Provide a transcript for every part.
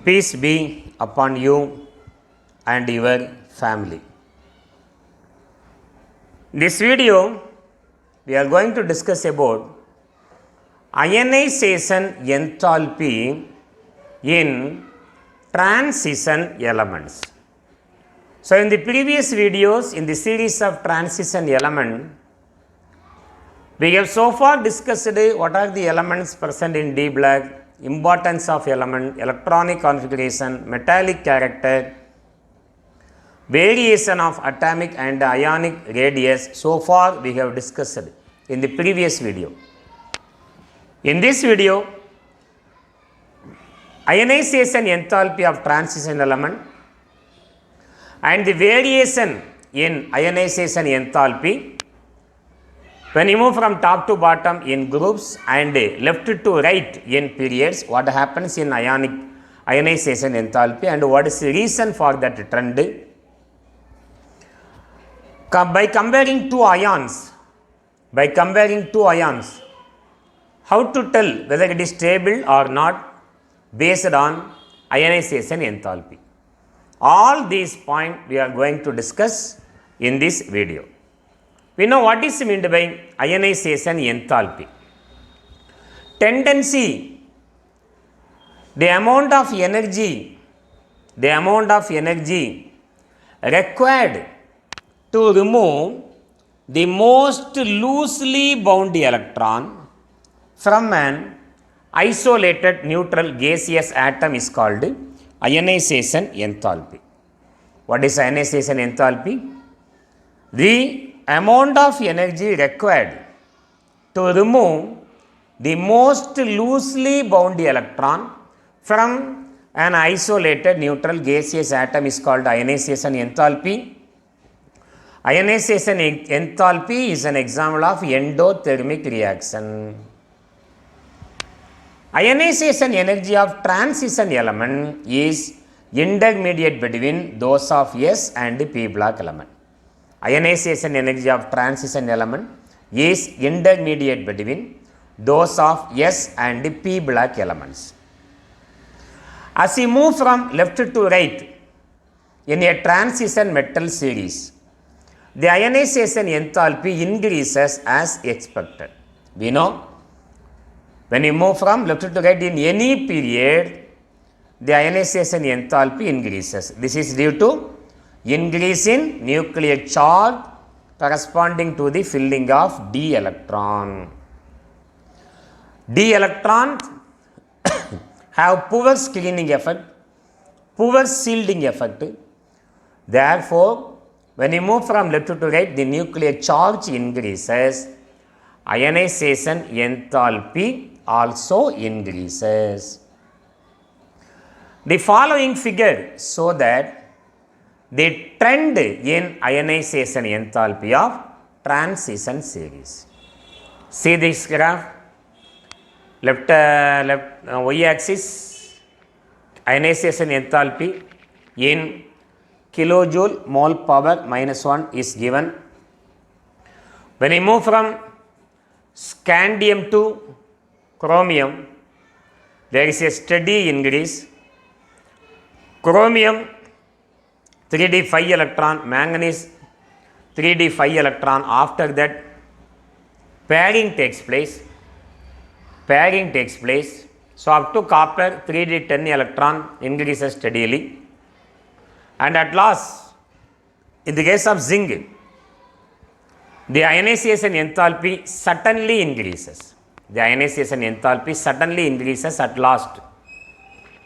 Peace be upon you and your family. This video we are going to discuss about ionization enthalpy in transition elements. So in the previous videos in the series of transition element, we have so far discussed what are the elements present in D block, importance of element, electronic configuration, metallic character, variation of atomic and ionic radius. So far we have discussed in the previous video. In this video, ionization enthalpy of transition element and the variation in ionization enthalpy when you move from top to bottom in groups and left to right in periods, what happens in ionization enthalpy and what is the reason for that trend? By comparing two ions, how to tell whether it is stable or not based on ionization enthalpy. All these points we are going to discuss in this video. We know what is meant by ionization enthalpy. Tendency, the amount of energy required to remove the most loosely bound electron from an isolated neutral gaseous atom is called ionization enthalpy. What is ionization enthalpy? The amount of energy required to remove the most loosely bound electron from an isolated neutral gaseous atom is called ionization enthalpy. Ionization enthalpy is an example of endothermic reaction. Ionization energy of transition element is intermediate between those of S and P block element. Ionization energy of transition element is intermediate between those of S and P block elements. As we move from left to right in a transition metal series, the ionization enthalpy increases as expected. We know when you move from left to right in any period, the ionization enthalpy increases. This is due to increase in nuclear charge corresponding to the filling of d electron. D electrons have poor screening effect, poor shielding effect. Therefore, when you move from left to right, the nuclear charge increases. Ionization enthalpy also increases. The following figure show that the trend in ionization enthalpy of transition series. See this graph, left y-axis ionization enthalpy in kilojoule mole power -1 is given. When I move from scandium to chromium, there is a steady increase. Chromium 3d 5 electron, manganese 3d 5 electron. After that pairing takes place. So up to copper 3d 10 electron increases steadily, and at last in the case of zinc, the ionization enthalpy suddenly increases. At last.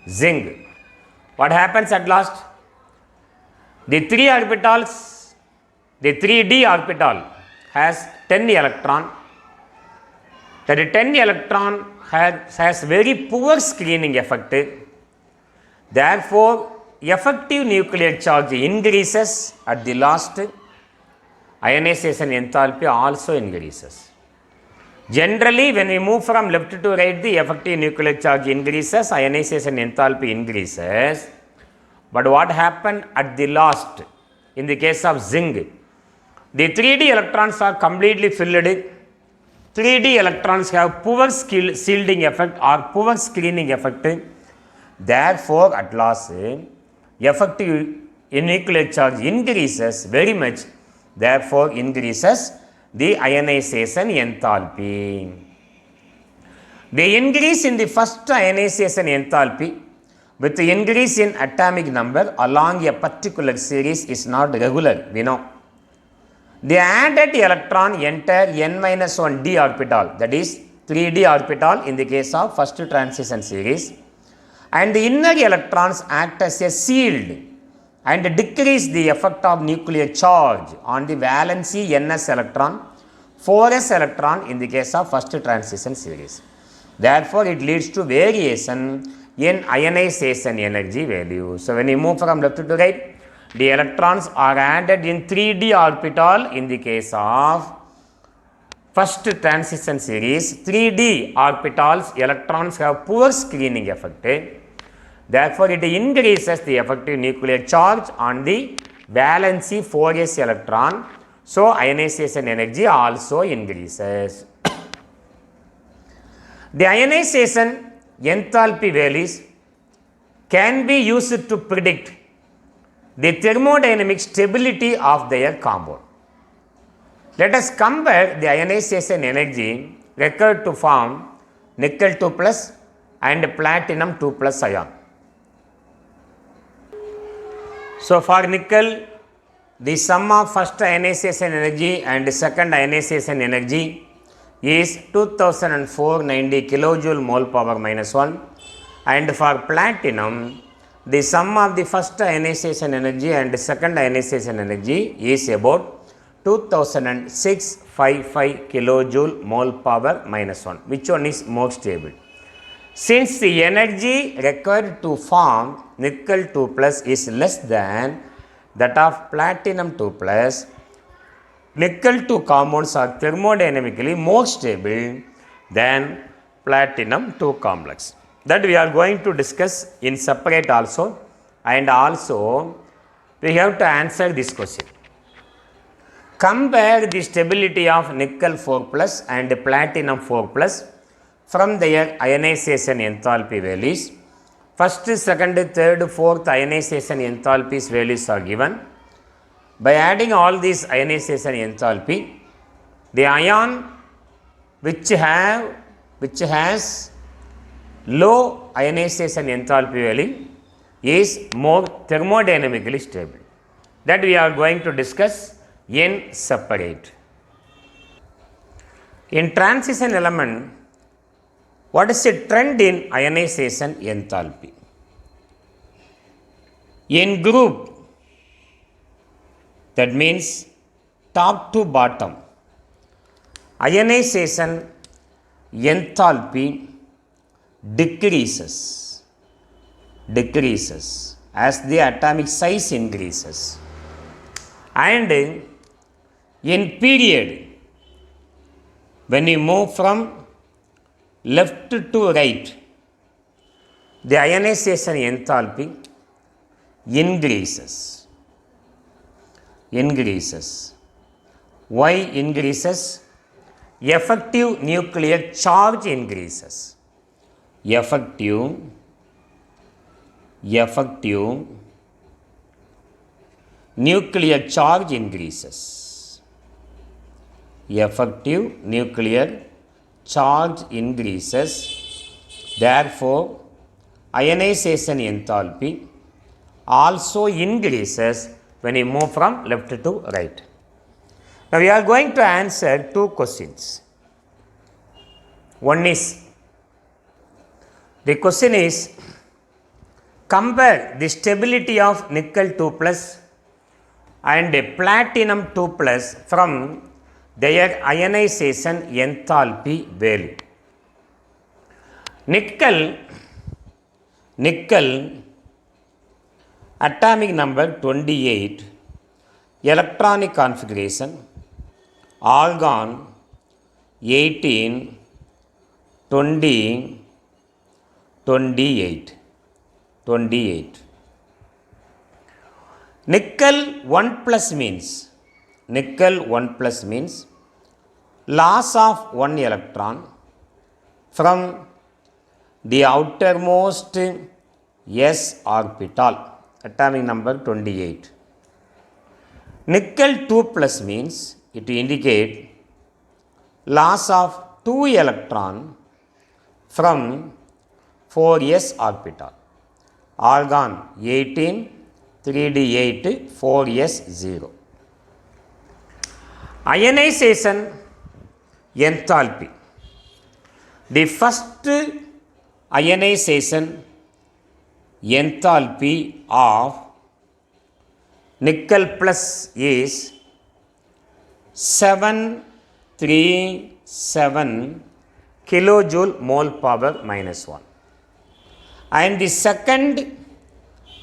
Zinc, what happens at last? The 3d orbital has 10 electron. That 10 electron has very poor screening effect. Therefore, effective nuclear charge increases at the last. Ionization enthalpy also increases. Generally, when we move from left to right, the effective nuclear charge increases, ionization enthalpy increases. But what happened at the last? In the case of zinc, the 3d electrons are completely filled. 3d electrons have poor shielding effect or poor screening effect. Therefore, at last, effective nuclear charge increases very much, therefore increases the ionization enthalpy. The increase in the first ionization enthalpy with the increase in atomic number along a particular series is not regular, we know. The added electron enter n-1 d orbital, that is 3d orbital in the case of first transition series, and the inner electrons act as a shield and decrease the effect of nuclear charge on the valency ns electron, 4s electron in the case of first transition series. Therefore, it leads to variation in ionization energy value. So, when you move from left to right, the electrons are added in 3d orbital in the case of first transition series. 3d orbitals, electrons have poor screening effect. Therefore, it increases the effective nuclear charge on the valency 4s electron. So, ionization energy also increases. The ionization enthalpy values can be used to predict the thermodynamic stability of their compound. Let us compare the ionization energy required to form nickel 2 plus and platinum 2 plus ion. So, for nickel, the sum of first ionization energy and second ionization energy is 2490 kilojoule mole power minus 1, and for platinum, the sum of the first ionization energy and second ionization energy is about 2655 kilojoule mole power minus 1. Which one is more stable? Since the energy required to form nickel 2 plus is less than that of platinum 2 plus, nickel 2 compounds are thermodynamically more stable than platinum 2 complex. That we are going to discuss in separate also, and also we have to answer this question. Compare the stability of nickel 4 plus and platinum 4 plus from their ionization enthalpy values. First, second, third, fourth ionization enthalpies values are given. By adding all these ionization enthalpy, the ion which has low ionization enthalpy value is more thermodynamically stable. That we are going to discuss in separate. In transition element, what is the trend in ionization enthalpy? In group, that means top to bottom, ionization enthalpy decreases as the atomic size increases, and in period, when you move from left to right, the ionization enthalpy increases. Why increases? Effective nuclear charge increases. Effective nuclear charge increases. Effective nuclear charge increases. Therefore, ionization enthalpy also increases when you move from left to right. Now, we are going to answer two questions. One is, the question is, compare the stability of nickel 2 plus and platinum 2 plus from their ionization enthalpy value. Nickel atomic number 28, electronic configuration argon 18, 20, 28. Nickel 1 plus means loss of one electron from the outermost s orbital, atomic number 28. Nickel 2 plus means it indicate loss of 2 electron from 4s orbital. Argon 18, 3d8, 4s 0. Ionization enthalpy. The first ionization enthalpy of nickel plus is 737 kilojoule mole power minus 1. And the second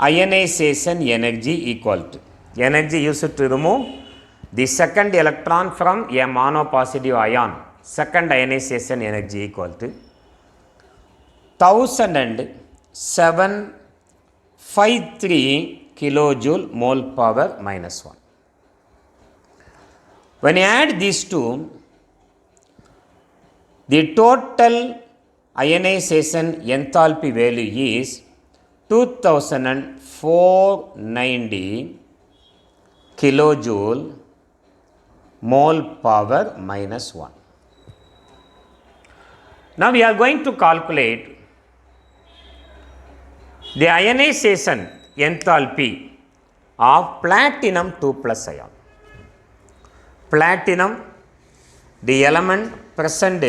ionization energy equal to energy used to remove the second electron from a monopositive ion. Second ionization energy equal to 1753 kilojoule mole power minus 1. When you add these two, the total ionization enthalpy value is 2490 kilojoule mole power minus 1. Now we are going to calculate the ionization enthalpy of platinum 2 plus ion. Platinum, the element present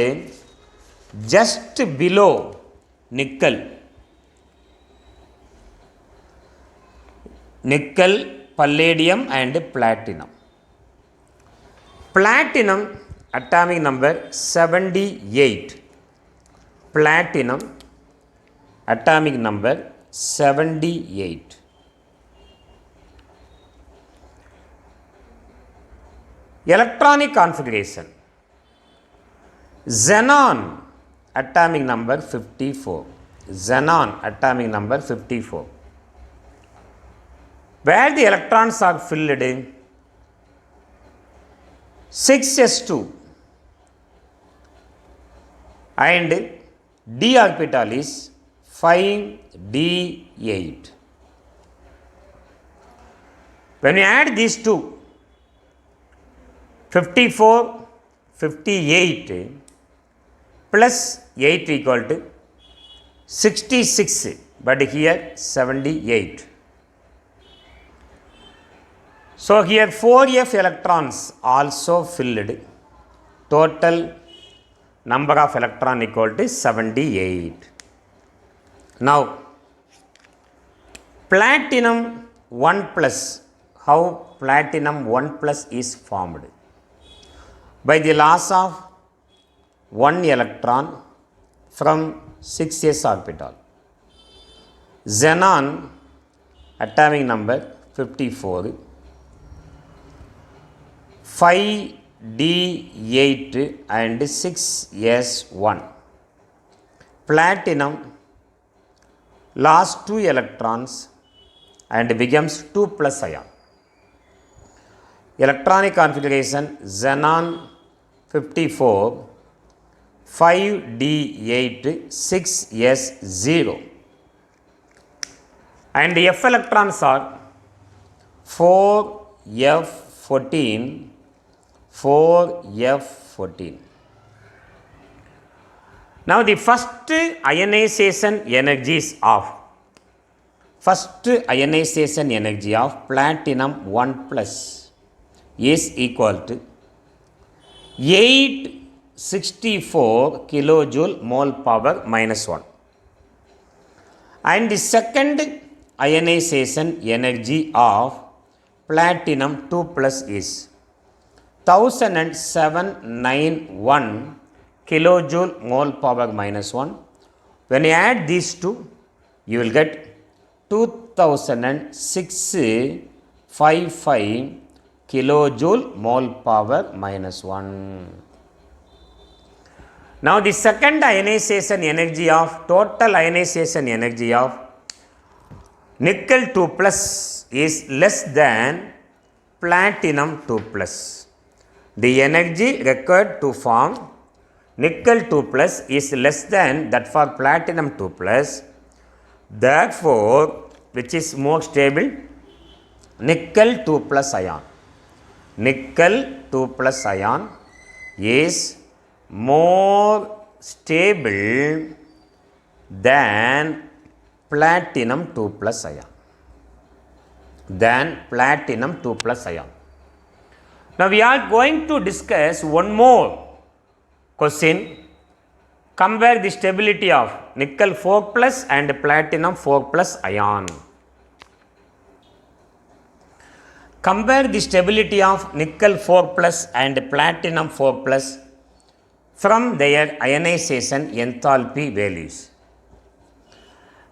just below nickel. Nickel, palladium and platinum. Platinum atomic number 78. Platinum atomic number 78. Electronic configuration. Xenon atomic number 54. Xenon atomic number 54. Where the electrons are filled in 6s2 and d orbital is 5d8. When we add these two, 54, 58 plus 8 equal to 66, but here 78. So here 4f electrons also filled. Total number of electron equal to 78. Now platinum 1 plus, how platinum 1 plus is formed? By the loss of 1 electron from 6s orbital. Xenon atomic number 54, 5d8 and 6s1. Platinum lost 2 electrons and becomes 2 plus ion. Electronic configuration xenon 54, 5d8, 6s0. And the f electrons are 4f14, 4f14. Now the first ionization energies of platinum 1 plus is equal to 864 kilojoule mole power minus 1. And the second ionization energy of platinum 2 plus is 1791 kilojoule mole power minus 1. When you add these two, you will get 2655 kilojoule mole power minus 1. Now the second ionization energy of total ionization energy of nickel 2 plus is less than platinum 2 plus. The energy required to form nickel 2 plus is less than that for platinum 2 plus, Therefore, which is more stable? Nickel 2 plus ion. Nickel 2 plus ion is more stable than platinum 2 plus ion. Than platinum 2 plus ion. Now we are going to discuss one more question. Compare the stability of nickel 4 plus and platinum 4 plus ion. Compare the stability of nickel 4 plus and platinum 4 plus from their ionization enthalpy values.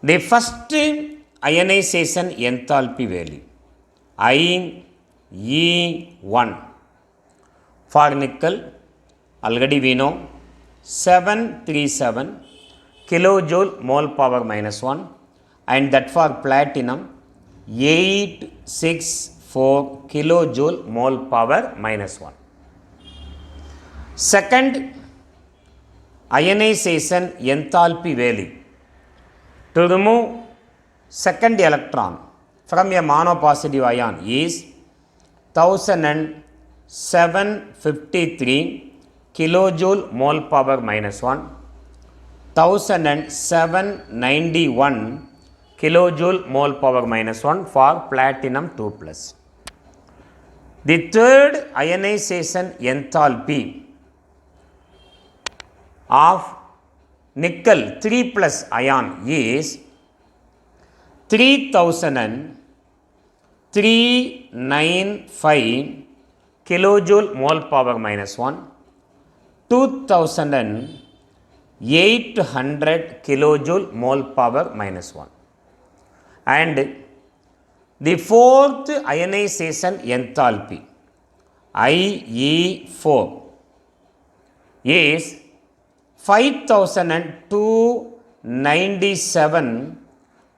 The first ionization enthalpy value IE1 for nickel, already we know 737 kilojoule mole power minus 1, and that for platinum 864 kilojoule mole power minus 1. Second ionization enthalpy value to remove second electron from a monopositive ion is 1753 kilojoule mole power minus 1, 1791 kilojoule mole power minus 1 for platinum 2 plus. The third ionization enthalpy of nickel 3 plus ion is 3395 kilojoule mole power minus 1, 2800 kilojoule mole power minus 1. And the fourth ionization enthalpy IE4 is 5297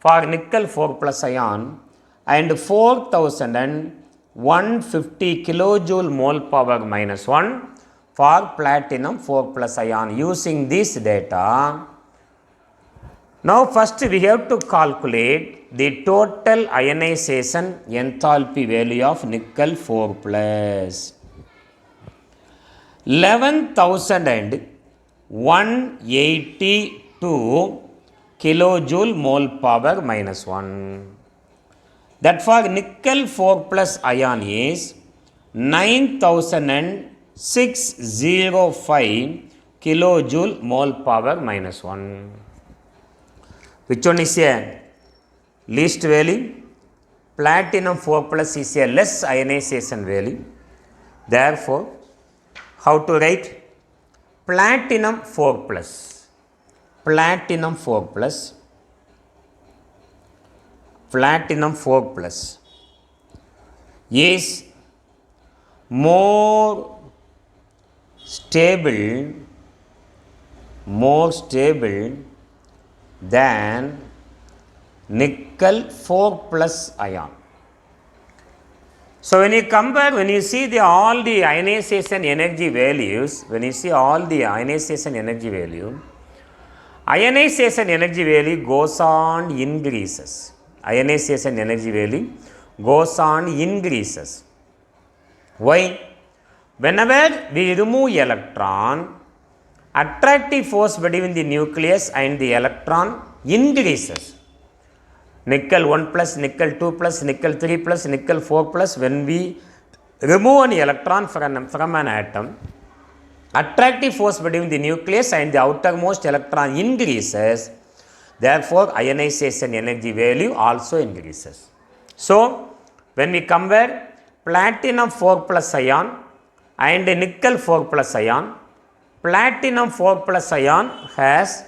for nickel 4 plus ion and 4150 kilojoule mole power minus 1 for platinum 4 plus ion. Using this data, now first we have to calculate the total ionization enthalpy value of nickel 4 plus. 11,182 kilojoule mole power minus 1. That for nickel 4 plus ion is 9605 kilojoule mole power minus 1. Which one is a least value? Platinum 4 plus is a less ionization value. Therefore, how to write? Platinum 4 plus. Platinum 4 plus. Platinum 4 plus is more stable than nickel 4 plus ion. So when you compare, when you see all the ionization energy values, ionization energy value goes on increases. Ionization energy value goes on increases. Why? Whenever we remove electron, attractive force between the nucleus and the electron increases. Nickel 1 plus, nickel 2 plus, nickel 3 plus, nickel 4 plus, when we remove an electron from an atom, attractive force between the nucleus and the outermost electron increases. Therefore, ionization energy value also increases. So, when we compare platinum 4 plus ion and nickel 4 plus ion, platinum 4 plus ion has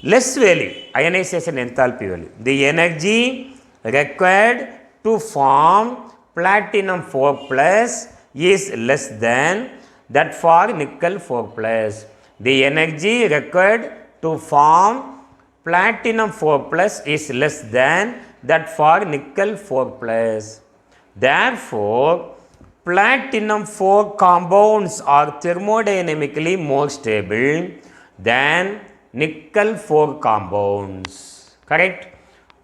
less value, ionization enthalpy value. The energy required to form platinum 4 plus is less than that for nickel 4 plus. The energy required to form platinum 4 plus is less than that for nickel 4 plus. Therefore, platinum 4 compounds are thermodynamically more stable than nickel 4 compounds. correct?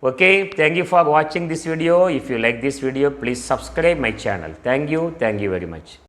Okay, thank you for watching this video. If you like this video, please subscribe my channel. Thank you very much.